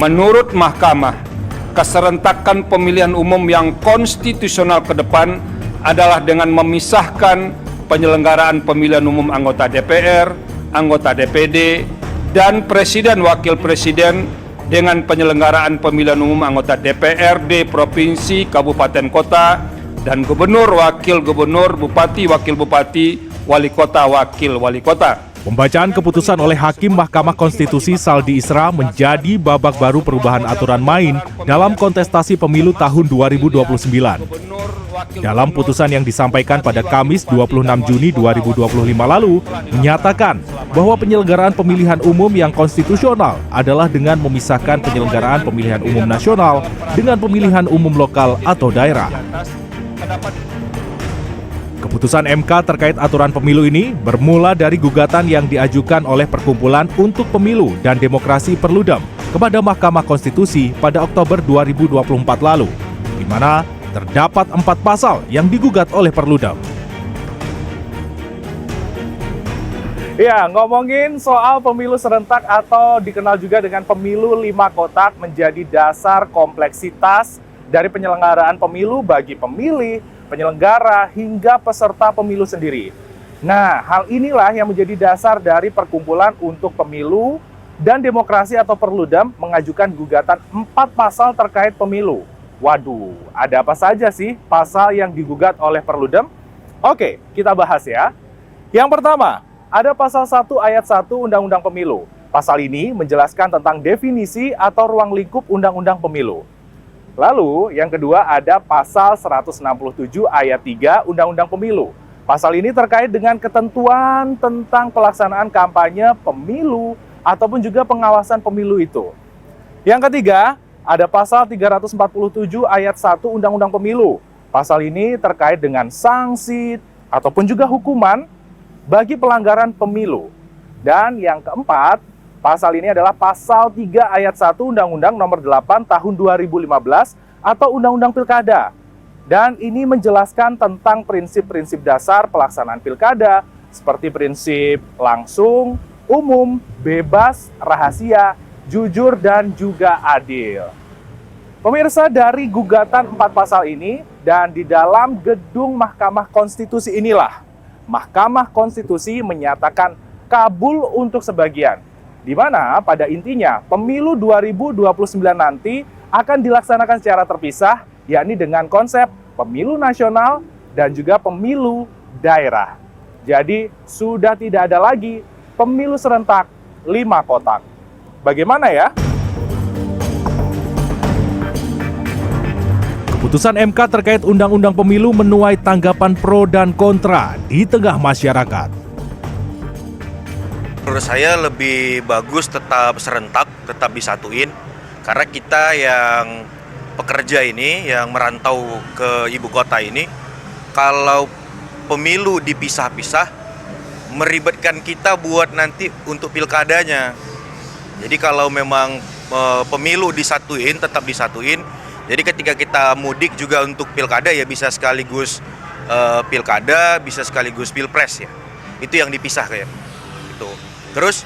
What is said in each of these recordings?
Menurut Mahkamah, keserentakan pemilihan umum yang konstitusional ke depan adalah dengan memisahkan penyelenggaraan pemilihan umum anggota DPR, anggota DPD, dan Presiden Wakil Presiden dengan penyelenggaraan pemilihan umum anggota DPRD, Provinsi, Kabupaten Kota, dan Gubernur, Wakil Gubernur, Bupati, Wakil Bupati, Wali Kota, Wakil Wali Kota. Pembacaan keputusan oleh Hakim Mahkamah Konstitusi Saldi Isra menjadi babak baru perubahan aturan main dalam kontestasi pemilu tahun 2029. Dalam putusan yang disampaikan pada Kamis 26 Juni 2025 lalu, menyatakan bahwa penyelenggaraan pemilihan umum yang konstitusional adalah dengan memisahkan penyelenggaraan pemilihan umum nasional dengan pemilihan umum lokal atau daerah. Keputusan MK terkait aturan pemilu ini bermula dari gugatan yang diajukan oleh Perkumpulan untuk Pemilu dan Demokrasi Perludem kepada Mahkamah Konstitusi pada Oktober 2024 lalu, di mana terdapat 4 pasal yang digugat oleh Perludem. Ya, ngomongin soal pemilu serentak atau dikenal juga dengan pemilu 5 kotak menjadi dasar kompleksitas dari penyelenggaraan pemilu bagi pemilih, penyelenggara, hingga peserta pemilu sendiri. Nah, hal inilah yang menjadi dasar dari Perkumpulan untuk Pemilu dan Demokrasi atau Perludem mengajukan gugatan 4 pasal terkait pemilu. Waduh, ada apa saja sih pasal yang digugat oleh Perludem? Oke, kita bahas ya. Yang pertama, ada pasal 1 ayat 1 Undang-Undang Pemilu. Pasal ini menjelaskan tentang definisi atau ruang lingkup Undang-Undang Pemilu. Lalu, yang kedua ada pasal 167 ayat 3 Undang-Undang Pemilu. Pasal ini terkait dengan ketentuan tentang pelaksanaan kampanye pemilu ataupun juga pengawasan pemilu itu. Yang ketiga, ada pasal 347 ayat 1 Undang-Undang Pemilu. Pasal ini terkait dengan sanksi ataupun juga hukuman bagi pelanggaran pemilu. Dan yang keempat, pasal ini adalah pasal 3 ayat 1 Undang-Undang Nomor 8 Tahun 2015 atau Undang-Undang Pilkada. Dan ini menjelaskan tentang prinsip-prinsip dasar pelaksanaan pilkada seperti prinsip langsung, umum, bebas, rahasia, jujur, dan juga adil. Pemirsa, dari gugatan 4 pasal ini dan di dalam gedung Mahkamah Konstitusi inilah Mahkamah Konstitusi menyatakan kabul untuk sebagian, di mana pada intinya pemilu 2029 nanti akan dilaksanakan secara terpisah, yakni dengan konsep pemilu nasional dan juga pemilu daerah. Jadi sudah tidak ada lagi pemilu serentak 5 kotak. Bagaimana ya? Keputusan MK terkait Undang-Undang Pemilu menuai tanggapan pro dan kontra di tengah masyarakat. Menurut saya lebih bagus tetap serentak, tetap disatuin. Karena kita yang pekerja ini, yang merantau ke ibu kota ini, kalau pemilu dipisah-pisah, meribetkan kita buat nanti untuk pilkadanya. Jadi kalau memang pemilu disatuin, tetap disatuin. Jadi ketika kita mudik juga untuk pilkada ya bisa sekaligus pilkada, bisa sekaligus pilpres ya. Itu yang dipisah kayak gitu. Terus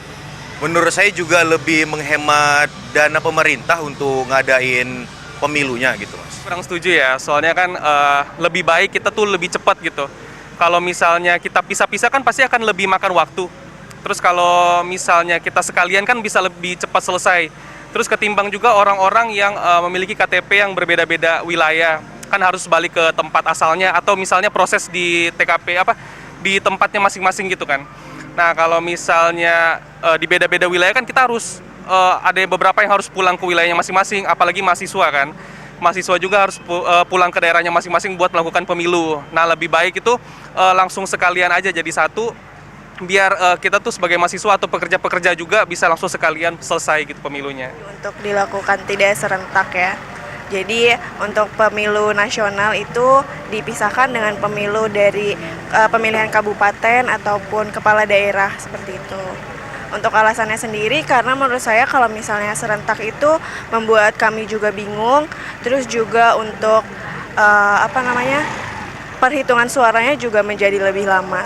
menurut saya juga lebih menghemat dana pemerintah untuk ngadain pemilunya gitu, Mas. Kurang setuju ya, soalnya kan lebih baik kita tuh lebih cepat gitu. Kalau misalnya kita pisah-pisah kan pasti akan lebih makan waktu. Terus kalau misalnya kita sekalian kan bisa lebih cepat selesai. Terus ketimbang juga orang-orang yang memiliki KTP yang berbeda-beda wilayah, kan harus balik ke tempat asalnya atau misalnya proses di TKP di tempatnya masing-masing gitu kan. Nah, kalau misalnya di beda-beda wilayah kan kita harus ada beberapa yang harus pulang ke wilayahnya masing-masing, apalagi mahasiswa kan. Mahasiswa juga harus pulang ke daerahnya masing-masing buat melakukan pemilu. Nah, lebih baik itu langsung sekalian aja jadi satu, biar kita tuh sebagai mahasiswa atau pekerja-pekerja juga bisa langsung sekalian selesai gitu pemilunya. Untuk dilakukan tidak serentak ya. Jadi untuk pemilu nasional itu dipisahkan dengan pemilu dari pemilihan kabupaten ataupun kepala daerah seperti itu. Untuk alasannya sendiri karena menurut saya kalau misalnya serentak itu membuat kami juga bingung. Terus juga untuk perhitungan suaranya juga menjadi lebih lama.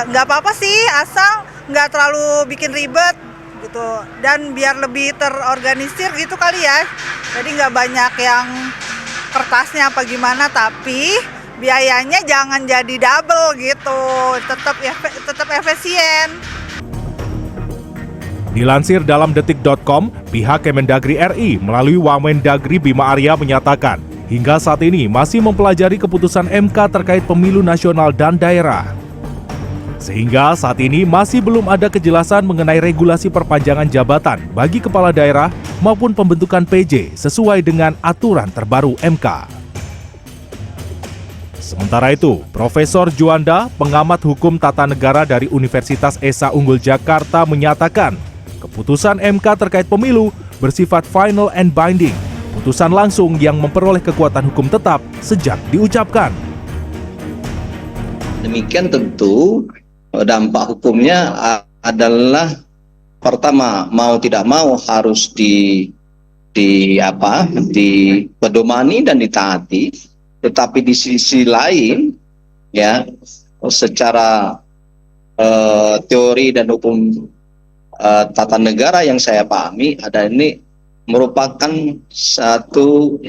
Nggak apa-apa sih, asal nggak terlalu bikin ribet gitu, dan biar lebih terorganisir gitu kali ya. Jadi nggak banyak yang kertasnya apa gimana, tapi biayanya jangan jadi double gitu, tetap efisien. Dilansir dalam detik.com, pihak Kemendagri RI melalui Wamendagri Bima Arya menyatakan, hingga saat ini masih mempelajari keputusan MK terkait pemilu nasional dan daerah. Sehingga saat ini masih belum ada kejelasan mengenai regulasi perpanjangan jabatan bagi kepala daerah maupun pembentukan PJ sesuai dengan aturan terbaru MK. Sementara itu, Profesor Juanda, pengamat hukum tata negara dari Universitas Esa Unggul Jakarta menyatakan, keputusan MK terkait pemilu bersifat final and binding, putusan langsung yang memperoleh kekuatan hukum tetap sejak diucapkan. Demikian tentu dampak hukumnya adalah pertama, mau tidak mau harus dipedomani dan ditaati, tetapi di sisi lain ya secara teori dan hukum tata negara yang saya pahami ada ini merupakan satu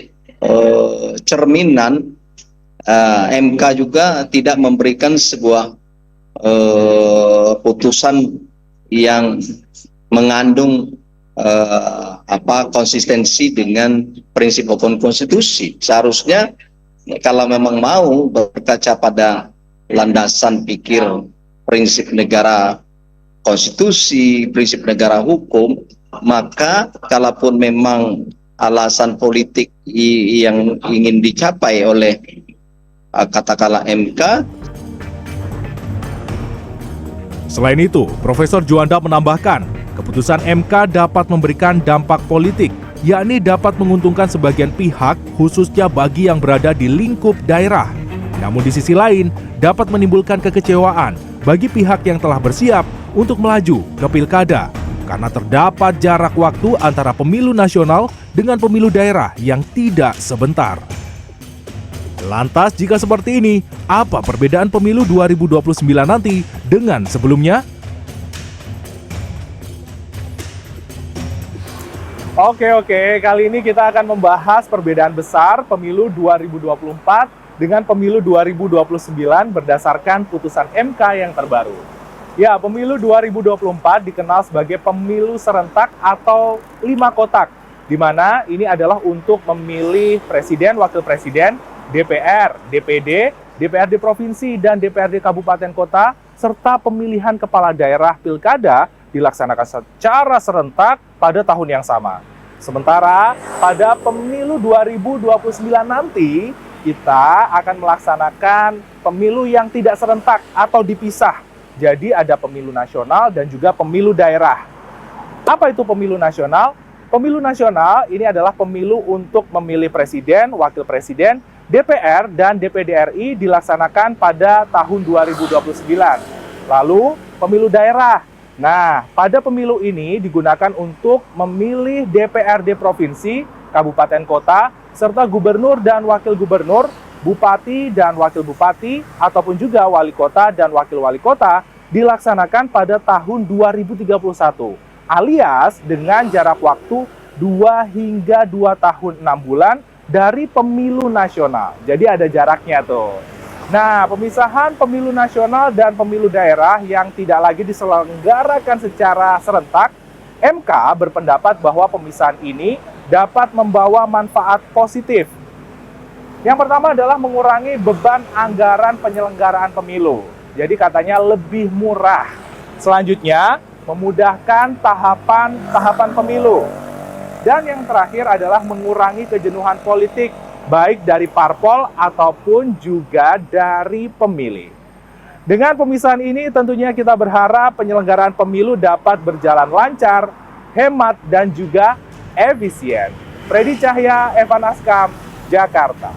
cerminan MK juga tidak memberikan sebuah putusan yang mengandung konsistensi dengan prinsip hukum konstitusi. Seharusnya kalau memang mau berkaca pada landasan pikir prinsip negara konstitusi, prinsip negara hukum, maka kalaupun memang alasan politik yang ingin dicapai oleh katakanlah MK. Selain itu, Profesor Juanda menambahkan, keputusan MK dapat memberikan dampak politik, yakni dapat menguntungkan sebagian pihak, khususnya bagi yang berada di lingkup daerah. Namun di sisi lain, dapat menimbulkan kekecewaan bagi pihak yang telah bersiap untuk melaju ke pilkada, karena terdapat jarak waktu antara pemilu nasional dengan pemilu daerah yang tidak sebentar. Lantas jika seperti ini, apa perbedaan pemilu 2029 nanti dengan sebelumnya? Oke, kali ini kita akan membahas perbedaan besar pemilu 2024 dengan pemilu 2029 berdasarkan putusan MK yang terbaru. Ya, pemilu 2024 dikenal sebagai pemilu serentak atau 5 kotak, di mana ini adalah untuk memilih presiden, wakil presiden, DPR, DPD, DPRD provinsi, dan DPRD kabupaten kota, serta pemilihan kepala daerah pilkada dilaksanakan secara serentak pada tahun yang sama. Sementara pada pemilu 2029 nanti, kita akan melaksanakan pemilu yang tidak serentak atau dipisah. Jadi ada pemilu nasional dan juga pemilu daerah. Apa itu pemilu nasional? Pemilu nasional ini adalah pemilu untuk memilih presiden, wakil presiden, DPR dan DPD RI dilaksanakan pada tahun 2029. Lalu pemilu daerah. Nah, pada pemilu ini digunakan untuk memilih DPRD provinsi, kabupaten kota, serta gubernur dan wakil gubernur, bupati dan wakil bupati, ataupun juga wali kota dan wakil wali kota dilaksanakan pada tahun 2031, alias dengan jarak waktu 2 hingga 2 tahun 6 bulan dari pemilu nasional. Jadi ada jaraknya tuh. Nah, pemisahan pemilu nasional dan pemilu daerah yang tidak lagi diselenggarakan secara serentak, MK berpendapat bahwa pemisahan ini dapat membawa manfaat positif. Yang pertama adalah mengurangi beban anggaran penyelenggaraan pemilu. Jadi katanya lebih murah. Selanjutnya, memudahkan tahapan pemilu. Dan yang terakhir adalah mengurangi kejenuhan politik, baik dari parpol ataupun juga dari pemilih. Dengan pemisahan ini tentunya kita berharap penyelenggaraan pemilu dapat berjalan lancar, hemat, dan juga efisien. Freddy Cahya, Evan Askam, Jakarta.